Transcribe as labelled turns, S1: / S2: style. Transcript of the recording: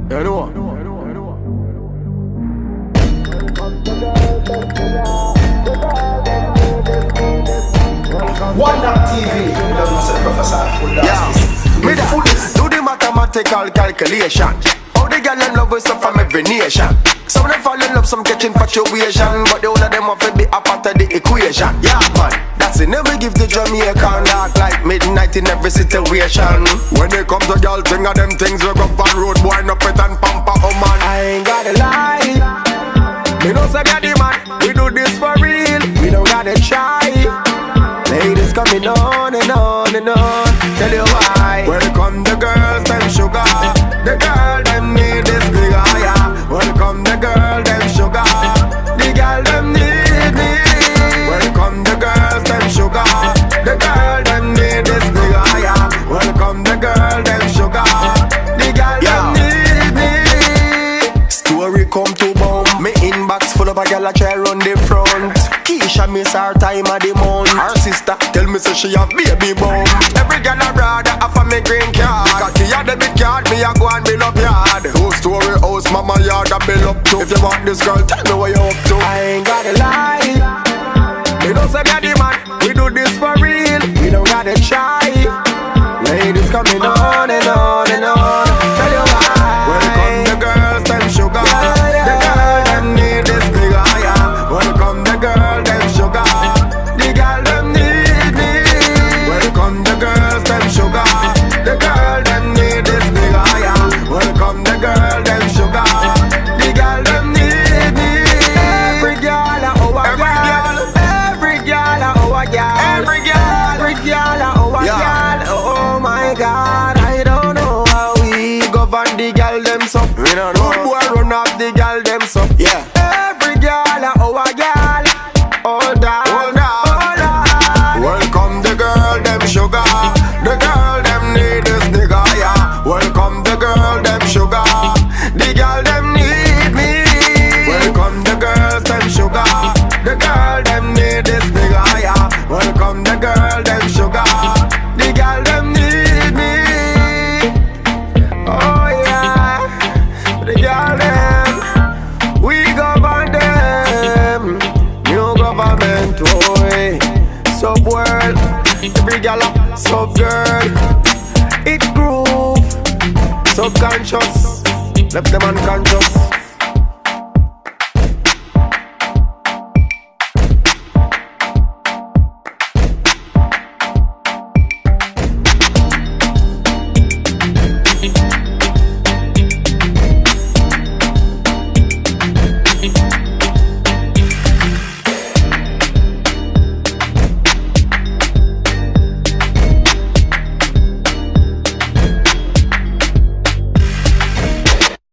S1: You know.
S2: Wonder TV, you don't know say Professor full dance.
S1: Yeah, me da do the mathematical calculation. How the girl in love with stuff from every nation. Some of them fall in love, some catch infatuation, but the whole of them have to be a part of the equation. Yeah man, that's it, never give the Jamaican dark like midnight in every situation. When they come to girl thing of them things, we go on road boy, no pet and pamper, oh man. I ain't gotta lie, me know say me a the man, we do this for real, we don't gotta try. Ladies coming on and on and on, tell you why. Welcome the girls, them sugar. The girl, them need this big yeah. Welcome the girl, them sugar. The girl, them need me. Welcome the girls, them sugar. The girl, them need this big yeah. Welcome the girl, them sugar. The girl, them need me. Story come to bomb. Me inbox full of a girl a try run the front. Keisha miss her time of the month. Her sister tell me say she have baby bump. Every girl a brother offer me green card. Because she had the big card, me a go and build up yard. Whole story house, mama yard a build up to. If you want this girl, tell me what you up to. I ain't gotta lie, me know say me a the man, we do this for real, we don't gotta try. Ladies coming on and on and on, tell you why. Welcome the girls, them sugar. The girl, them need this big yeah. Welcome the girl, them sugar. The girl, them need me. Welcome the girls, them sugar. The girl, them need this big yeah. Welcome the girl, them sugar. The girl, them need me. Every girl a our girl. Every girl a our girl. Every girl a our girl. Oh my God, I don't know how we govern the girl them so. We don't know. Good boy run up the girl them so. Yeah. Every girl a our girl. Hold on, hold on, hold on. Welcome the girl them sugar. The girl them need this nigga yeah. Welcome the girl them sugar. The girl them need me. Welcome the girls them sugar. The girl them need this nigga yeah. Welcome the girl them sugar. The girl them need me. Oh yeah. The girl them, we govern them. New government, boy. Sub world, every gal a sub girl. It groove, subconscious, left them unconscious.